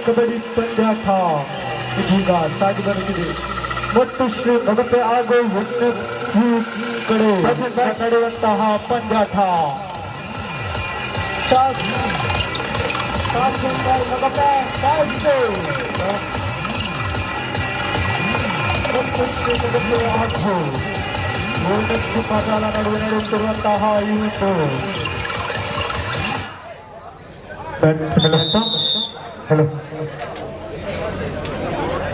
ಕಬಡ್ಡಿ ಪಂದ್ಯಾಟ ಇದೀಗ ಸಾಗಿ ಬರುತ್ತಿದೆ ಮತ್ತು ಶ್ರೀ ಮಗಪೆ ಹಾಗೂ ಕಡೆ ನಡೆಯುವಂತಹ ಪಂದ್ಯಾಟ ಪಾತಾಳ ನಡುವೆ ನಡೆಯುತ್ತಿರುವಂತಹ ಇವತ್ತು हेलो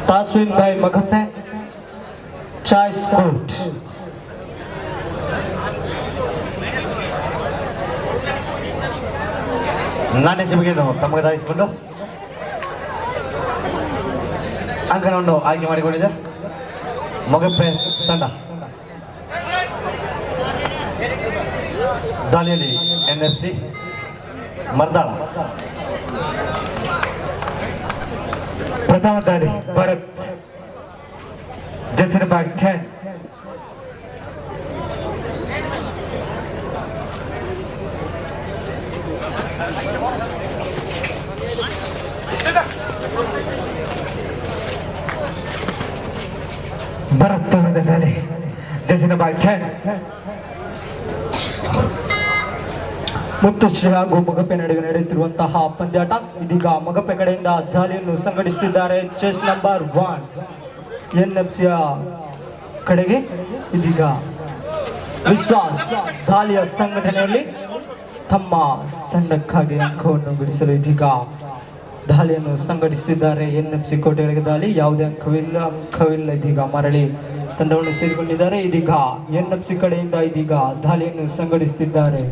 तास्विन भाई मगते चाय स्कूट नाने से बिगिनो तमगे दाइस्ಕೊಂಡು ಅಂಕನನ್ನು ಆಯ್ಕೆ ಮಾಡಿಕೊಂಡಿದೆ ಮಗಪೆ ತಂಡ ದಾಳಿಯಲ್ಲಿ ಎನ್ಎಫ್ಸಿ ಮರ್ದಾಳ प्रथम दाली भरत जर्सी नंबर 10 भरत दाली जर्सी नंबर 10 ಮತ್ತು ಶ್ರೀ ಹಾಗೂ ಮಗಪೆ ನಡುವೆ ನಡೆಯುತ್ತಿರುವಂತಹ ಪಂದ್ಯಾಟ ಇದೀಗ ಮಗಪೆ ಕಡೆಯಿಂದ ದಾಳಿಯನ್ನು ಸಂಘಟಿಸುತ್ತಿದ್ದಾರೆ ಚೆಸ್ ನಂಬರ್ 1 ಎನ್ಎಫ್ಸಿಯ ಕಡೆಗೆ ಇದೀಗ ವಿಶ್ವಾಸ್ ದಾಳಿಯ ಸಂಘಟನೆಯಲ್ಲಿ ತಮ್ಮ ತಂಡಕ್ಕಾಗಿ ಅಂಕವನ್ನು ಗಳಿಸಲು ಇದೀಗ ದಾಳಿಯನ್ನು ಸಂಘಟಿಸುತ್ತಿದ್ದಾರೆ ಎನ್ಎಫ್ಸಿ ಕೋಟೆಗಳಿಗೆ ದಾಳಿ ಯಾವುದೇ ಅಂಕವಿಲ್ಲ ಇದೀಗ ಮರಳಿ ತಂಡವನ್ನು ಸೇರಿಕೊಂಡಿದ್ದಾರೆ ಇದೀಗ ಎನ್ಎಫ್ಸಿ ಕಡೆಯಿಂದ ಇದೀಗ ದಾಳಿಯನ್ನು ಸಂಘಟಿಸುತ್ತಿದ್ದಾರೆ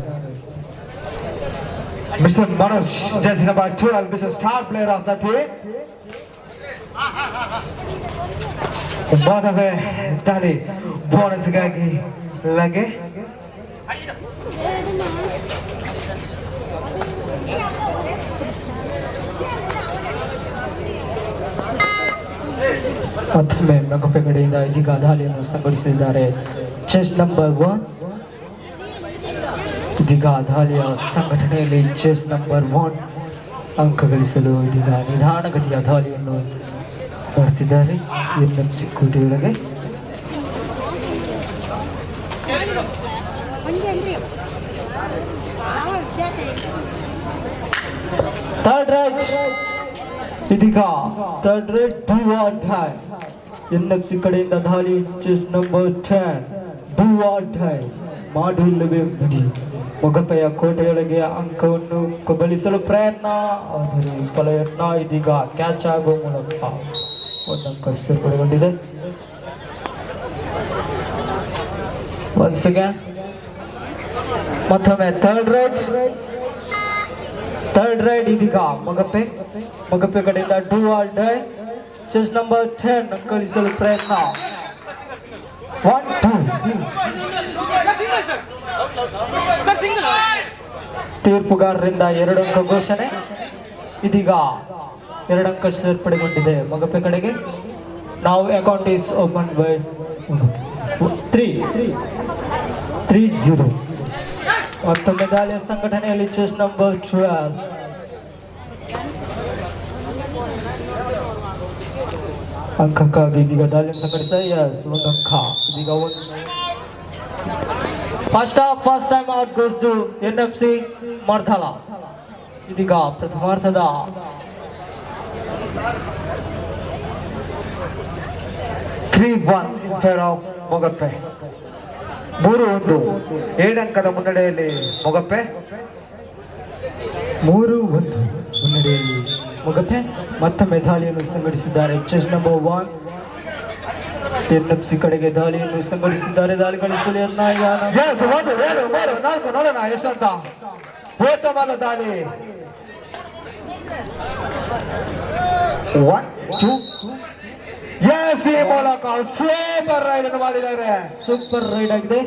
Mr. Manoj, jersey number 12, Mr. Star player of the team. By the way, Dali, bonus ಗಾಗಿ ಲಗೆ ಮತ್ತೊಮ್ಮೆ ಮಗಪೆ ಕಡೆಯಿಂದ ಇದೀಗ ದಾಳಿಯನ್ನು ಸಂಘಟಿಸಿದ್ದಾರೆ ಚೆಸ್ ನಂಬರ್ 1 ಇದೀಗ ದಾಳಿಯ ಸಂಘಟನೆಯಲ್ಲಿ ಚೆಸ್ ನಂಬರ್ 1 ಅಂಕ ಗಳಿಸಲು ಇದೀಗ ನಿಧಾನಗತಿಯ ದಾಳಿಯನ್ನು ಮಾಡ್ತಿದ್ದಾರೆ ಎನ್ಎಫ್ಸಿ ಕೋಟೆಯೊಳಗೆ ಥರ್ಡ್ ರೈಟ್ ಇದೀಗ third right do or dye NFC ಕಡೆಯಿಂದ ದಾಳಿ chess number 10 do or dye ಮಾಡು ಇಲ್ಲವೇ ಬಿಡಿ ಮಗಪೆಯ ಕೋಟೆಯೊಳಗೆ ಅಂಕವನ್ನು ಕಬಳಿಸಲು ಪ್ರಯತ್ನ ಆದರೆ ಫಲಯತ್ನ ಇದೀಗ ಕ್ಯಾಚ್ ಆಗುವ ಮೂಲಕ ಒಂದು ಅಂಕ ಸೇರ್ಪಡೆಗೊಂಡಿದೆ ಒನ್ಸ್ ಅಗೇನ್ ಮತ್ತೊಮ್ಮೆ ಥರ್ಡ್ ರೈಟ್ ಇದೀಗ ಮಗಪೆ ಕಡೆಯಿಂದ do or die chase number 10 ಕಳಿಸಲು ಪ್ರಯತ್ನ 1-2 ತೀರ್ಪುಗಾರರಿಂದ 2 ಅಂಕ ಘೋಷಣೆ ಇದೀಗ 2 ಅಂಕ ಸೇರ್ಪಡೆಗೊಂಡಿದೆ ಮಗಪೆ ಕಡೆಗೆ ನಾವು ಅಕೌಂಟ್ ಈಸ್ ಓಪನ್ ಬೈ 3-0 ಮತ್ತೊಮ್ಮೆ ದಾಳಿಯ ಸಂಘಟನೆಯಲ್ಲಿ ಚೆಸ್ ನಂಬರ್ 12 ಅಂಕಕ್ಕಾಗಿ ಇದೀಗ ದಾಳಿಯನ್ನು ಸಂಘಟಿಸ ಒಂದು ಅಂಕ ಇದೀಗ first time out goes to NFC Mardala ಇದೀಗ ಪ್ರಥಮಾರ್ಧದ ಮೊಗಪ್ಪೆ 3-1 7 ಅಂಕದ ಮುನ್ನಡೆಯಲ್ಲಿ ಮೊಗಪ್ಪೆ 3-1 ಮುನ್ನಡೆಯಲ್ಲಿ ಮೊಗಪ್ಪೆ ಮತ್ತೊಮ್ಮೆ ದಾಳಿಯನ್ನು ಸಂಘಟಿಸಿದ್ದಾರೆ ಚೆಸ್ ನಂಬರ್ 1 ಎನ್ಎಫ್ಸಿ ಕಡೆಗೆ ದಾಳಿಯನ್ನು ಸಂಘಟಿಸಿದ್ದಾರೆ ದಾಳಿ ಗಳಿಸಲು ನೋಡೋಣ ಎಷ್ಟಂತ ಉತ್ತಮವಾದ ದಾಳಿ 1-2 ಎಸ್ ಈ ಮೂಲಕ ಸೂಪರ್ ರೈಡ್ ಅನ್ನು ಮಾಡಿದ್ದಾರೆ ಸೂಪರ್ ರೈಡ್ ಆಗಿದೆ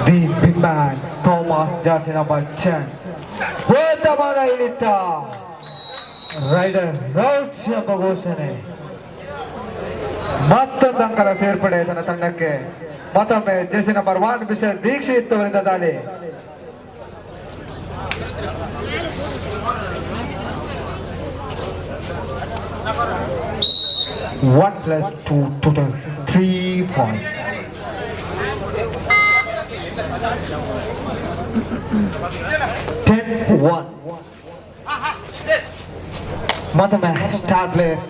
the big man Thomas Jossy number 10 ಉತ್ತಮವಾದ ಇಳಿತ ರೈಡರ್ ಔಟ್ ಎಂಬ ಘೋಷಣೆ. ಮತ್ತೊಂದು ಅಂಕದ ಸೇರ್ಪಡೆ ತನ್ನ ತಂಡಕ್ಕೆ. ಮತ್ತೊಮ್ಮೆ ಜೆಸಿ ನಂಬರ್ 1 ಮಿಸ್ಟರ್ ದೀಕ್ಷಿತ್ ಅವರಿಂದ ದಾಳಿ. One plus two total 3 points. ಮತ್ತೊಮ್ಮೆ star player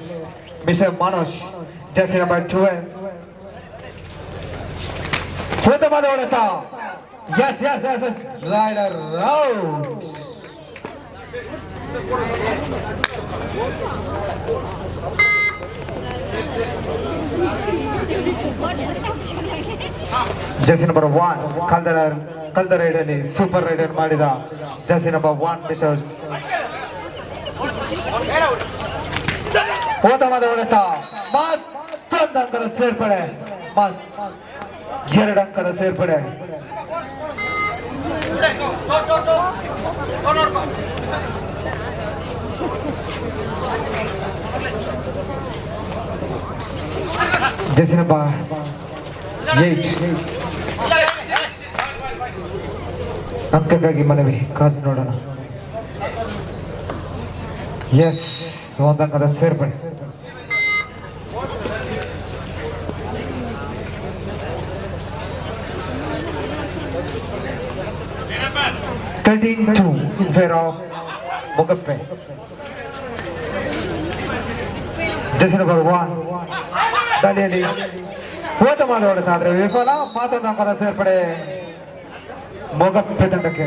mister Manoj jersey number 12. ಉತ್ತಮವಾದ ಹೊಡೆತ. Yes yes yes yes raider out. Jersey number 1 ಕಳೆದ ರೈಡ್ ಅಲ್ಲಿ ಸೂಪರ್ ರೈಡರ್ ಮಾಡಿದ ಜೆರ್ಸಿ ನಂಬರ್ 1 ಮಿಸ್ಟರ್. ಉತ್ತಮವಾದ ಹೊಡೆತ. ಮತ್ತೊಂದು ಅಂಕದ ಸೇರ್ಪಡೆ. 2 ಅಂಕದ ಸೇರ್ಪಡೆ. ಜೆರ್ಸಿ ನಂಬರ್ 8 ಅಂಕಕ್ಕಾಗಿ ಮನವಿ. ಕಾದು ನೋಡೋಣ. ಎಸ್, ಒಂದು ಅಂಕದ ಸೇರ್ಪಡೆ. ಮೊಗಪ್ಪೆ. ಜೆರ್ಸಿ ನಂಬರ್ 1 ದಾಳಿಯಲ್ಲಿ ಉತ್ತಮವಾದ ಹೊಡೆತ ಆದ್ರೆ ವಿಫಲ. ಮತ್ತೊಂದು ಅಂಕದ ಸೇರ್ಪಡೆ ಮೊಗಪ್ಪೆ ತಂಡಕ್ಕೆ.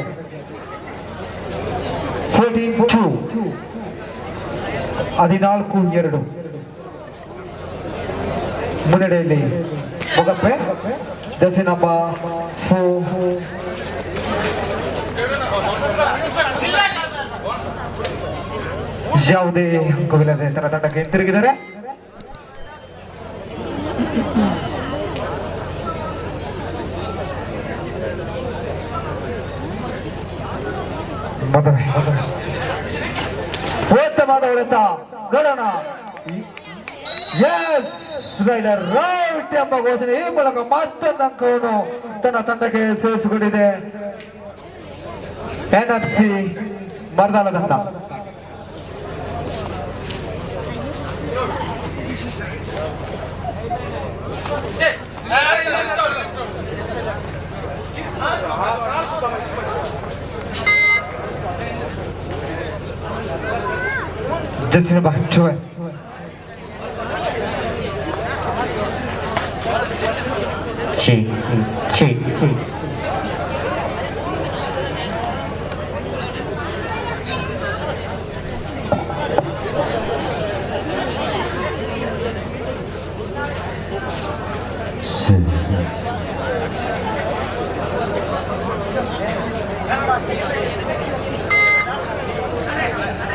14-2 14-2 ಮುನ್ನಡೆಯಲ್ಲಿ ಮೊಗಪ್ಪೆ. ಜೆರ್ಸಿ ನಂಬರ್ 4 ಯಾವುದೇ ಅಂಕವಿಲ್ಲದೆ ತನ್ನ ತಂಡಕ್ಕೆ ಹಿಂತಿರುಗಿದರೆ. ಉತ್ತಮವಾದ ಹೊಡೆತ. ನೋಡೋಣ. ಎಸ್, ರೈಡರ್ ಔಟ್ ಎಂಬ ಘೋಷಣೆ. ಈ ಮೂಲಕ ಮತ್ತೊಂದು ಅಂಕವನ್ನು ತನ್ನ ತಂಡಕ್ಕೆ ಸೇರಿಸಿಕೊಂಡಿದೆ NFC ಮರ್ದಾಲ ತಂಡ. Jersey number 12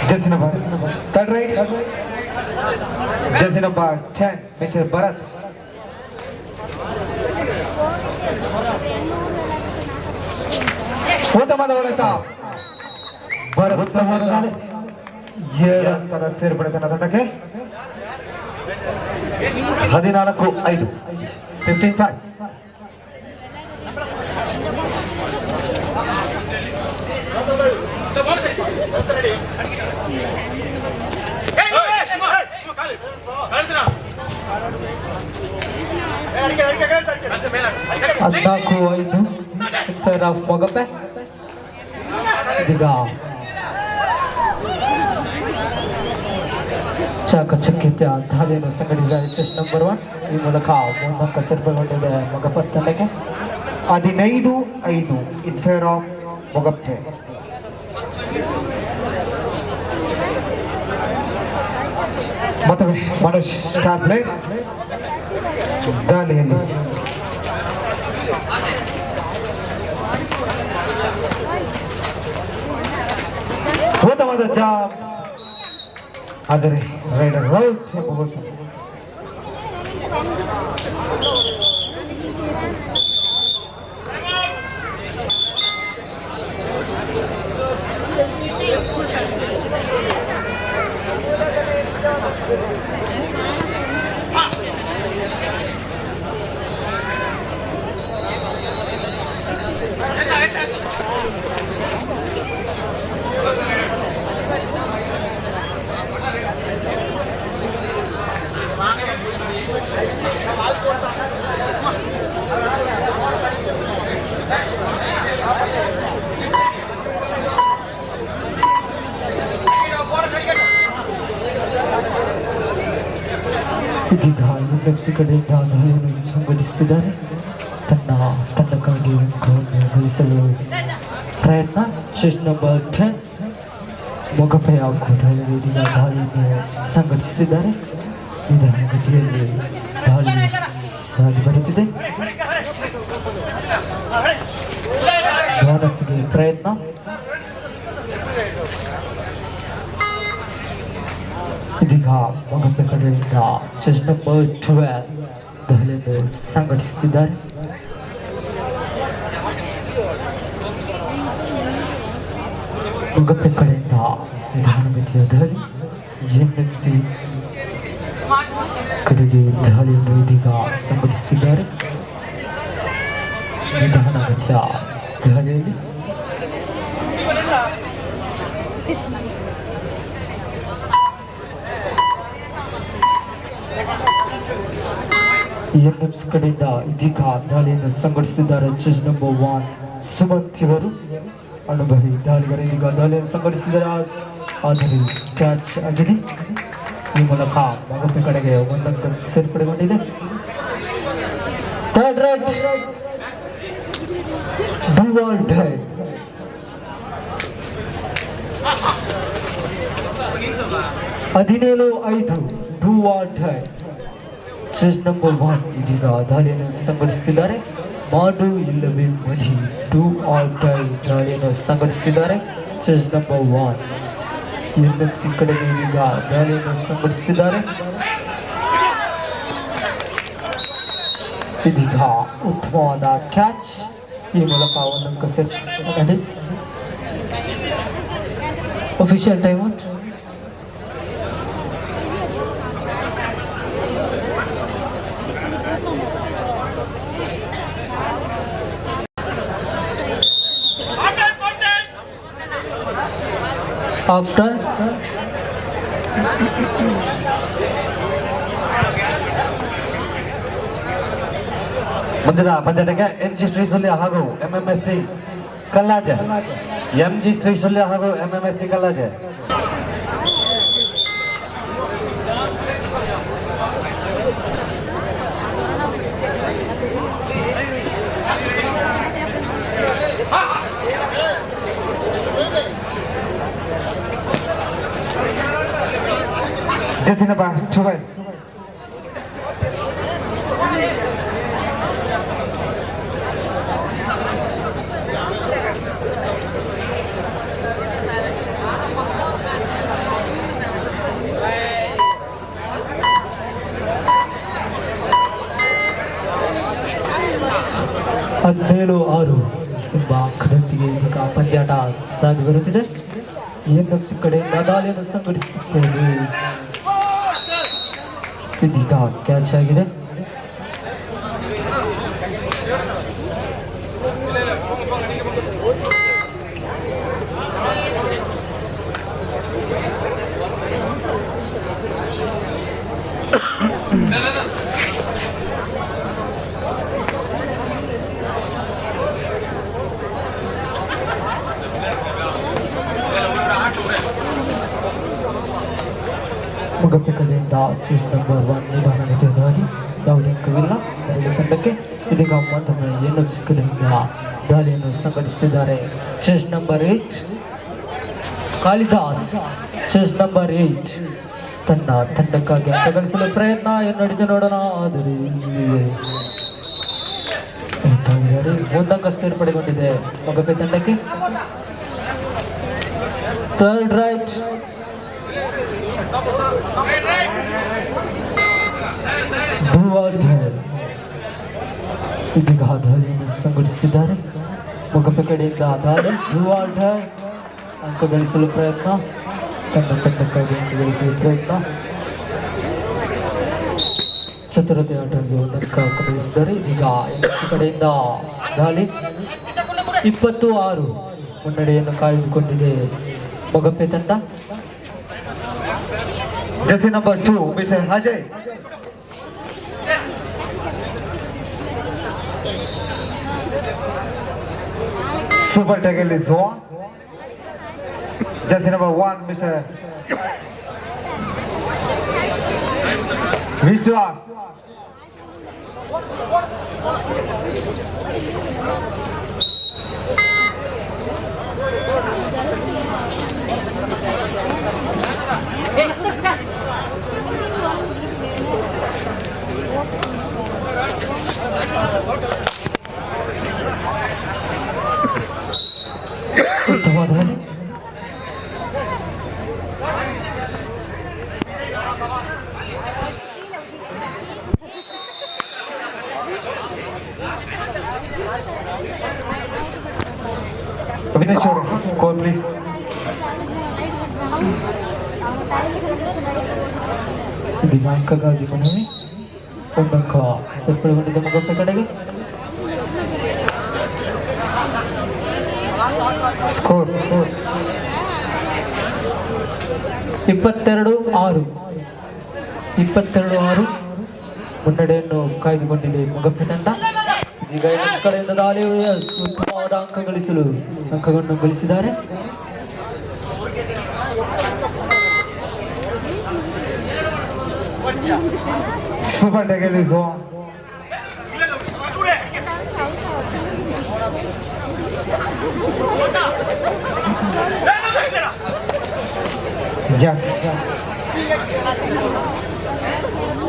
jersey number 3rd right. Jersey number 10 mister Bharat. ಉತ್ತಮವಾದ ಹೊಡೆತ. ಭರತ್ 2 ಅಂಕದ ಸೇರ್ಪಡೆ ತನ್ನ ತಂಡಕ್ಕೆ. 14-5 15-5. ಹದಿನಾಲ್ಕು 5 ಫೇರ್ ಆಫ್ ಮೊಗಪ್ಪೆ. ಇದೀಗ ಚಾಕಚಕ್ಯತೆ ದಾಳಿಯನ್ನು ಸಂಘಟಿಸಿದ ಚೆಸ್ ನಂಬರ್ 1. ಈ ಮೂಲಕ 3 ಅಂಕ ಸೇರ್ಪಡೆಗೊಂಡಿದೆ ಮೊಗಪ್ಪೆ ತಂಡಕ್ಕೆ. 15-5 ಇನ್ ಫೇರ್ ಆಫ್ ಮೊಗಪ್ಪೆ. ಮತ್ತೊಮ್ಮೆ ಮನೋಜ್ ಸ್ಟಾರ್ ಪ್ಲೇಯರ್ ದಾಳಿಯಲ್ಲಿ. ಉತ್ತಮವಾದ ಜಾಬ್ ಆದರೆ ರೈಡರ್ ಔಟ್ ಎಂಬ ಘೋಷಣೆ. ಇದೀಗ ಯುಎಫ್ಸಿ ಕಡೆಯಿಂದ ದಾಳಿಯನ್ನು ಸಂಘಟಿಸುತ್ತಿದ್ದಾರೆ. ತಂಡಕ್ಕಾಗಿ ಅಂಕವನ್ನು ಗಳಿಸಲು ಪ್ರಯತ್ನ. ಚೆಸ್ ನಂಬರ್ 10 ಮೊಗಪೆಯ ಕೋಟೆಯಲ್ಲಿ ಇದೀಗ ದಾಳಿಯನ್ನು ಸಂಘಟಿಸುತ್ತಿದ್ದಾರೆ. ನಿಧಾನಗತಿಯಲ್ಲಿ ದಾಳಿ ಸಾಗಿ ಬರುತ್ತಿದೆ. ಬೋನಸ್ಗೆ ಪ್ರಯತ್ನ. ಇದೀಗ ಮೊಗಪೆ ಕಡೆಯಿಂದ ಚೆಸ್ ನಂಬರ್ 12 ದಾಳಿಯನ್ನು ಸಂಘಟಿಸುತ್ತಿದ್ದಾರೆ. ಮೊಗಪೆ ಕಡೆಯಿಂದ ನಿಧಾನಗತಿಯ ದಾಳಿ. ಎನ್ಎಫ್ಸಿ ಕಡೆಗೆ ದಾಳಿಯನ್ನು ಇದೀಗ ಸಂಘಟಿಸುತ್ತಿದ್ದಾರೆ. ನಿಧಾನಗತಿಯ ದಾಳಿಯಲ್ಲಿ ಎನ್ಎಫ್ಸಿ ಕಡೆಯಿಂದ ಇದೀಗ ದಾಳಿಯನ್ನು ಸಂಘಟಿಸುತ್ತಿದ್ದಾರೆ. ಚೆಸ್ ನಂಬರ್ 1 ಸುಮಂತ್ ಇವರು ಅನುಭವಿ ದಾಳಿಗರ ಇದೀಗ ದಾಳಿಯನ್ನು ಸಂಘಟಿಸಿದ್ದಾರೆ. ಆದರೆ ಕ್ಯಾಚ್ ಆಗಿದೆ. ಈ ಮೂಲಕ ಮೊಗಪೆ ಕಡೆಗೆ ಒಂದಂಕ ಸೇರ್ಪಡೆಗೊಂಡಿದೆ. Third right do or die. ಹದಿನೇಳು 5 do or die. Chase number 1 ಇದೀಗ ದಾಳಿಯನ್ನು ಸಂಘಟಿಸುತ್ತಿದ್ದಾರೆ. ಮಾಡು ಇಲ್ಲವೇ ಮಡಿ ಡೂ ಆರ್ ಡೈ ದಾಳಿಯನ್ನು ಸಂಘಟಿಸುತ್ತಿದ್ದಾರೆ. ಚೆಸ್ ನಂಬರ್ 1 ಎನ್ಎಫ್ಸಿ ಕಡೆಗೆ ಇದೀಗ ದಾಳಿಯನ್ನು ಸಂಘಟಿಸುತ್ತಿದ್ದಾರೆ. ಇದೀಗ ಉತ್ತಮವಾದ ಕ್ಯಾಚ್. ಈ ಮೂಲಕ ಒಂದಂಕ ಸೇರ್ಪಡೆ. Official time out. After ಮುಂದಿನ ಪಂದ್ಯಕ್ಕೆ ಎಂಜಿ ಶ್ರೀಸುಲ್ಯ ಹಾಗೂ ಎಂಎಂಎಸ್ಸಿ ಕಲ್ಲಾಜೆ. ಎಂಜಿ ಶ್ರೀಸುಲ್ಯ ಹಾಗೂ ಎಂಎಂಎಸ್ಸಿ ಕಲ್ಲಾಜೆ. Jersey number 12. ಹದಿನೇಳು 6 ಎಂಬ ಅಂಕದೊಂದಿಗೆ ಇದೀಗ ಪಂದ್ಯಾಟ ಸಾಗಿ ಬರುತ್ತಿದೆ. ಎನ್ಎಫ್ಸಿ ಕಡೆಯಿಂದ ದಾಳಿಯನ್ನು ಸಂಘಟಿಸುತ್ತಿದ್ದೇವೆ. ಇದೀಗ ಕ್ಯಾಚ್ ಆಗಿದೆ. ಮೊಗಪೆ ಕಡೆಯಿಂದ ಚೆಸ್ ನಂಬರ್ 1 ನಿಧಾನಗತಿಯ ದಾಳಿ. ಯಾವುದೇ ಅಂಕವಿಲ್ಲ ಎರಡು ತಂಡಕ್ಕೆ. ಇದೀಗ ಮತ್ತೊಮ್ಮೆ ಎನ್ಎಫ್ಸಿ ಕಡೆಯಿಂದ ದಾಳಿಯನ್ನು ಸಂಘಟಿಸುತ್ತಿದ್ದಾರೆ. Chase number 8 Kalidas. Chase number 8 ತನ್ನ ತಂಡಕ್ಕಾಗಿ ಅಂಕ ಗಳಿಸಲು ಪ್ರಯತ್ನ. ಏನು ನಡೆದು ನೋಡೋಣ. ಆದರೆ ಒಂದಂಕ ಸೇರ್ಪಡೆಗೊಂಡಿದೆ ಮೊಗಪೆ ತಂಡಕ್ಕೆ. ಥರ್ಡ್ ರೈಟ್ ಇದೀಗ ದಾಳಿಯನ್ನು ಸಂಘಟಿಸುತ್ತಿದ್ದಾರೆ. ಮೊಗಪೆ ಕಡೆಯಿಂದ ದಾಳಿ. ಅಂಕ ಗಳಿಸಲು ಪ್ರಯತ್ನ. ತನ್ನ ತಂಡಕ್ಕಾಗಿ ಅಂಕ ಗಳಿಸಲು ಪ್ರಯತ್ನ. ಚತುರತೆ ಆಟಕ್ಕೆ ಒಂದಕ್ಕ ಗಮನಿಸಿದರೆ ಇದೀಗ ಎನ್ಎಫ್ಸಿ ಕಡೆಯಿಂದ ದಾಳಿ 26 ಮುನ್ನಡೆಯನ್ನು ಕಾಯ್ದುಕೊಂಡಿದೆ ಮೊಗಪೆ ತಂಡ. Jersey number 2 mister Ajay. Super tackle is on. Jersey number 1, Mr. Vishwas. ಧನ್ಯವಾದಗಳು. Abhinash, your score please. ಇದೀಗ ಅಂಕಗಾಗಿ ಮನವಿ ಒಂದಂಕ ಸೇರ್ಪಡೆಗೊಂಡಿದೆ ಮೊಗಪೆ ಕಡೆಗೆ. Score. 22-6 ಮುನ್ನಡೆಯನ್ನು ಕಾಯ್ದುಕೊಂಡಿದೆ ಮೊಗಪೆ ತಂಡ. ಈಗ ಎನ್ಎಫ್ಸಿ ಕಡೆಯಿಂದ ದಾಳಿ ಉತ್ತಮವಾದ ಅಂಕಗಳನ್ನು ಗಳಿಸಿದ್ದಾರೆ. Super tackle is on. Yes.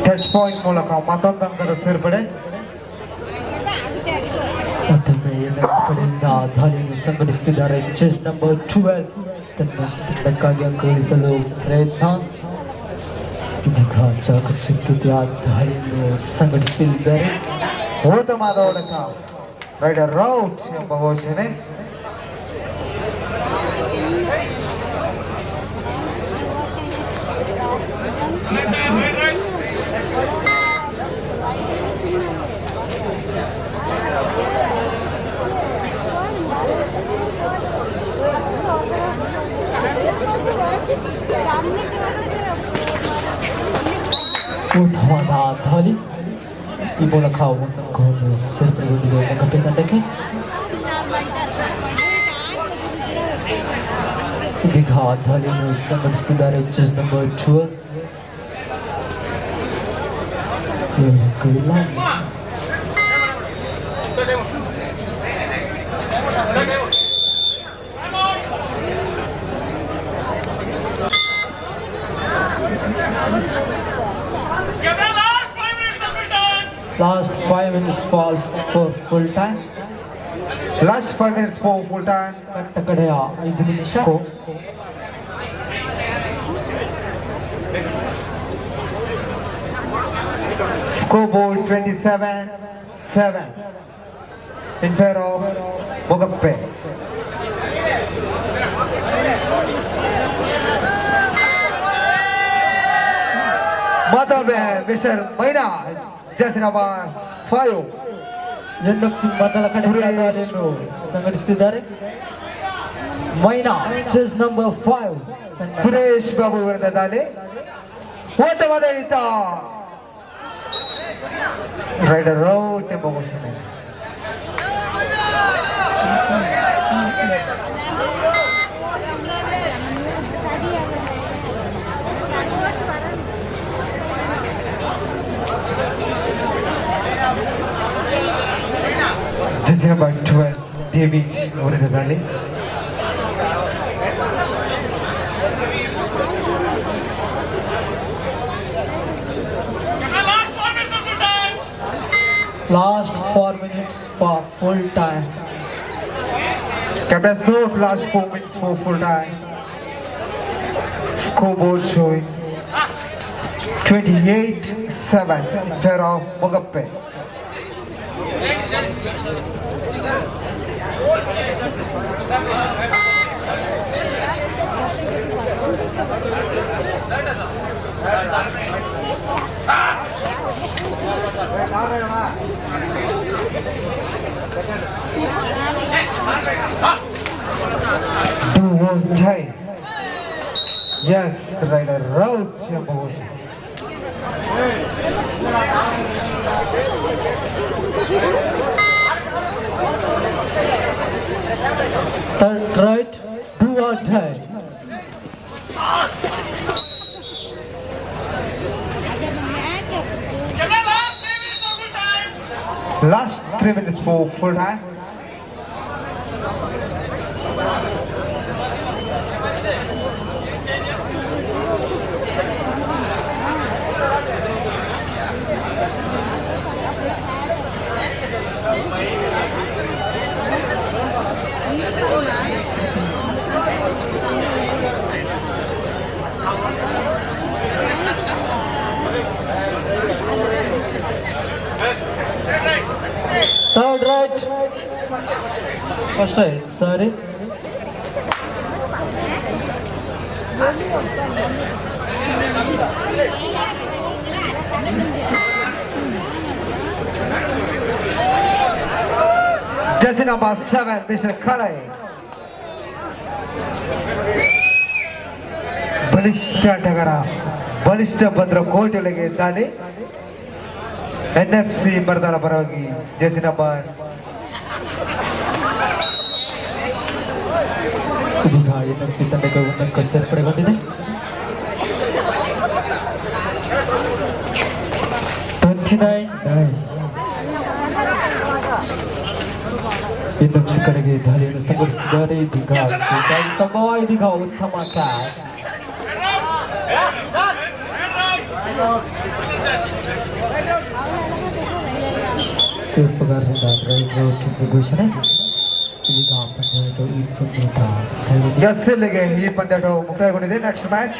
Touch point ಮೂಲಕ ಮತ್ತೊಂದು ಅಂಕದ ಸೇರ್ಪಡೆ. ಮತ್ತೊಮ್ಮೆ ಎನ್ಎಫ್ಸಿ ಕಡೆಯಿಂದ ದಾಳಿಯನ್ನು ಸಂಘಟಿಸುತ್ತಿದ್ದಾರೆ. ಚೆಸ್ ನಂಬರ್ 12 ತನ್ನ ತಂಡಕ್ಕಾಗಿ ಅಂಕ ಗಳಿಸಲು ಪ್ರಯತ್ನ. ಇದೀಗ ಚಾಕಚಕ್ಯತೆಯ ದಾಳಿಯನ್ನು ಸಂಘಟಿಸುತ್ತಿದ್ದಾರೆ. ಉತ್ತಮವಾದ ಹೊಡೆತ. ರೈಡರ್ ಔಟ್ ಎಂಬ ಘೋಷಣೆ. ಉತ್ತಮವಾದ ದಾಳಿ. ಈ ಮೂಲಕ ಒಂದು ಅಂಕವನ್ನು ಸೇರ್ಪಡೆಗೊಂಡಿದೆ ಮೊಗಪೆ ತಂಡಕ್ಕೆ. ಇದೀಗ ದಾಳಿಯನ್ನು ಸಂಘಟಿಸುತ್ತಿದ್ದಾರೆ chase number 12. ಅಂಕವಿಲ್ಲ. Last 5 minutes for full time. Last 5 minutes for full time. ಕಟ್ಟ ಕಡೆಯ 5 ನಿಮಿಷ. Scoreboard 27-7 in favor of Mogape. Matabe, Mr. Maina, just number 5. NFC ಮೊದಲ ಕಡೆಯ ದಾಳಿಯನ್ನು ಸಂಘಟಿಸುತ್ತಿದ್ದಾರೆ. ಮೈನಾ ಚೆಸ್ ನಂಬರ್ 5 ಸುರೇಶ್ ಬಾಬು ವಿರುದ್ಧ ದಾಳಿ. ಉತ್ತಮವಾದ ಹಿಡಿತ. ರೈಡರ್ ಔಟ್ ಎಂಬ ಘೋಷಣೆ. Jersey number 12, David ವಿರುದ್ಧ ದಾಳಿ. Last 4 minutes for full time. Captain's note, last 4 minutes for full time. Scoreboard showing 28-7 in favor of Mogape. Do or die. Yes, rider route yang bagus. Third right, do or die. Last 3 minutes for full time. Third right. First right, sorry. Jersey number 7, Mr. Kalai. ಬಲಿಷ್ಠ ಟಗರ ಬಲಿಷ್ಠ ಭದ್ರಕೋಟೆಗಳಿಗೆ ದಾಳಿ NFC ಬರ್ದಾರ ಪರವಾಗಿ JC number ಇದೀಗ NFC ತಂಡಕ್ಕೆ ಒಂದಕ್ಕೆ ಸೇರ್ಪಡೆಗೊಂಡಿದೆ. 29 NFC ಕಡೆಗೆ ದಾಳಿಯನ್ನು ಸಂಘಟಿಸಿದ್ದಾರೆ. ಇದೀಗ ಸಂಭವ, ಇದೀಗ ಉತ್ತಮ ಕ್ಯಾಚ್. ತೀರ್ಪುಗಾರರಿಂದ ಡ್ರೈವ್ ಔಟ್ ಘೋಷಣೆ. ಇದೀಗ ಪಂದ್ಯಾಟ ಈ ಪಂದ್ಯಾಟ ಗೆಸ್ಸಲ್ಲಿಗೆ ಈ ಪಂದ್ಯಾಟ ಮುಕ್ತಾಯಗೊಂಡಿದೆ. Next match